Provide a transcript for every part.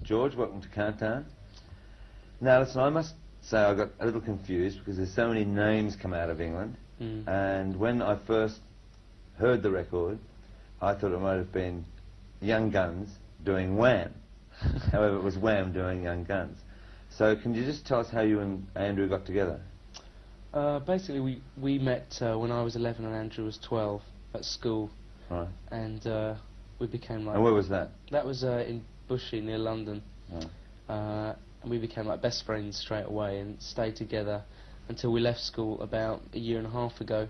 George, welcome to Countdown. Now listen, I must say I got a little confused because there's so many names come out of England, and when I first heard the record, I thought it might have been Young Guns doing Wham. However, it was Wham doing Young Guns. So can you just tell us how you and Andrew got together? Basically, we met when I was 11 and Andrew was 12 at school. Right. And we became like... And where was that? That was in Bushey, near London. Right. And we became like best friends straight away and stayed together until we left school about a year and a half ago.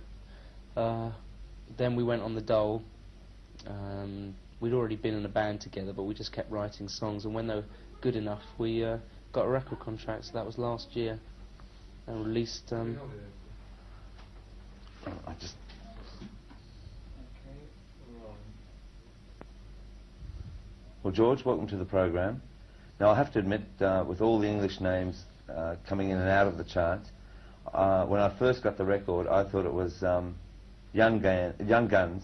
Then we went on the dole. We'd already been in a band together, but we just kept writing songs, and when they were good enough, we got a record contract, so that was last year, and released... Well, George, welcome to the program. Now, I have to admit, with all the English names coming in and out of the charts, when I first got the record, I thought it was Young Guns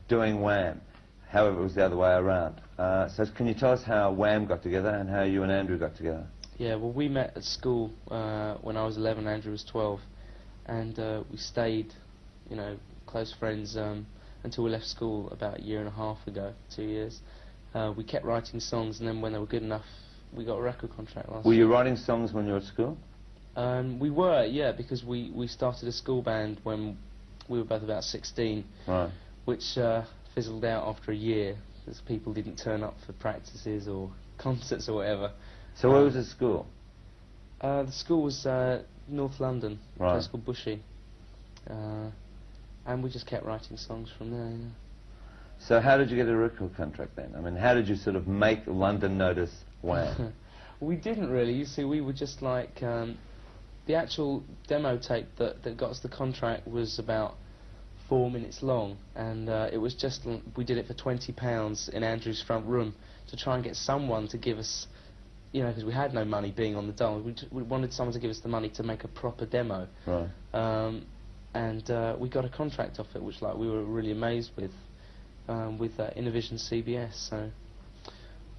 doing Wham. However, it was the other way around. So can you tell us how Wham got together and how you and Andrew got together? Yeah, well, we met at school when I was 11, Andrew was 12, and we stayed, you know, close friends until we left school about a year and a half ago, 2 years. We kept writing songs, and then when they were good enough, we got a record contract last year. Were you writing songs when you were at school? We were, yeah, because we started a school band when we were both about 16, right, which fizzled out after a year, because people didn't turn up for practices or concerts or whatever. So where was the school? The school was North London, right, a place called Bushey. And we just kept writing songs from there, yeah. So how did you get a record contract then? I mean, how did you sort of make London notice Wham? We didn't really, you see, we were just like... the actual demo tape that got us the contract was about 4 minutes long, and it was just... we did it for £20 in Andrew's front room to try and get someone to give us... You know, because we had no money being on the dole. We wanted someone to give us the money to make a proper demo. Right. And we got a contract off it, which like we were really amazed with Innovision CBS. So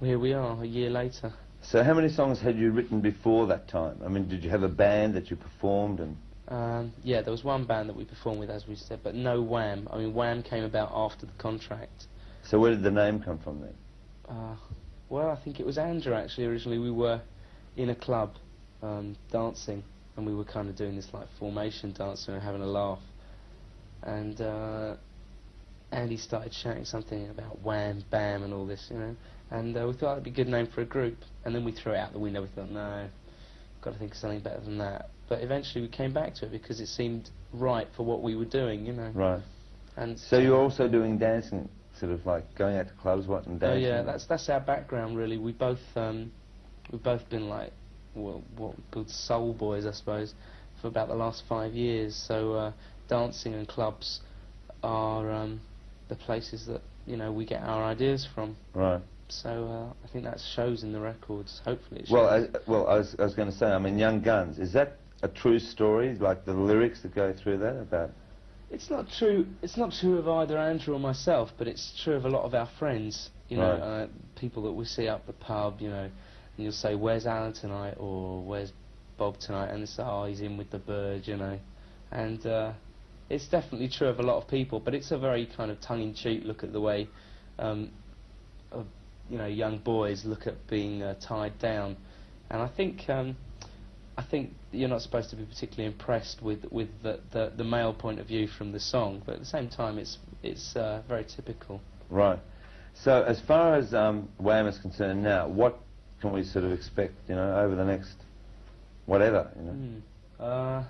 here we are, a year later. So how many songs had you written before that time? I mean, did you have a band that you performed and... yeah, there was one band that we performed with, as we said, but no Wham. I mean, Wham came about after the contract. So where did the name come from then? Well, I think it was Andrew, actually. Originally we were in a club dancing, and we were kind of doing this like formation dancing and having a laugh. And Andy started shouting something about Wham, Bam and all this, you know. And we thought it'd be a good name for a group, and then we threw it out the window. We thought, no, got to think of something better than that. But eventually we came back to it because it seemed right for what we were doing, you know. Right. And so you're also doing dancing, sort of like going out to clubs, what, and dancing? Oh yeah, that's our background really. We've both been like, well, what we called soul boys, I suppose, for about the last 5 years. So dancing and clubs are the places that, you know, we get our ideas from. Right. So I think that shows in the records. Hopefully it shows. Well, I was going to say, I mean, Young Guns, is that a true story, like the lyrics that go through that about? It's not true. It's not true of either Andrew or myself, but it's true of a lot of our friends. You know, people that we see up the pub. You know, and you'll say, "Where's Alan tonight?" or "Where's Bob tonight?" and it's, "Oh, he's in with the bird," you know. And it's definitely true of a lot of people, but it's a very kind of tongue-in-cheek look at the way, you know, young boys look at being tied down. And I think you're not supposed to be particularly impressed with the male point of view from the song, but at the same time it's very typical. Right. So as far as Wham is concerned now, what can we sort of expect, you know, over the next whatever, you know?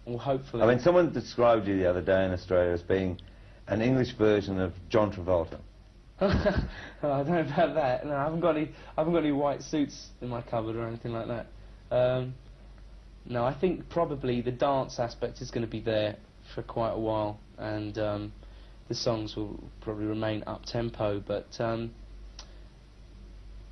Well, hopefully. I mean, someone described you the other day in Australia as being an English version of John Travolta. Oh, I don't know about that. No, I haven't got any white suits in my cupboard or anything like that. No, I think probably the dance aspect is going to be there for quite a while, and the songs will probably remain up-tempo, but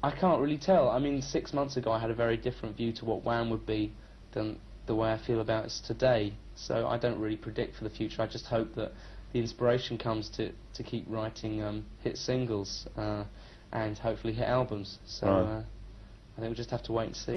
I can't really tell. I mean, 6 months ago I had a very different view to what Wham would be than the way I feel about it today, so I don't really predict for the future. I just hope that the inspiration comes to keep writing hit singles, and hopefully hit albums. So Right. I think we'll just have to wait and see.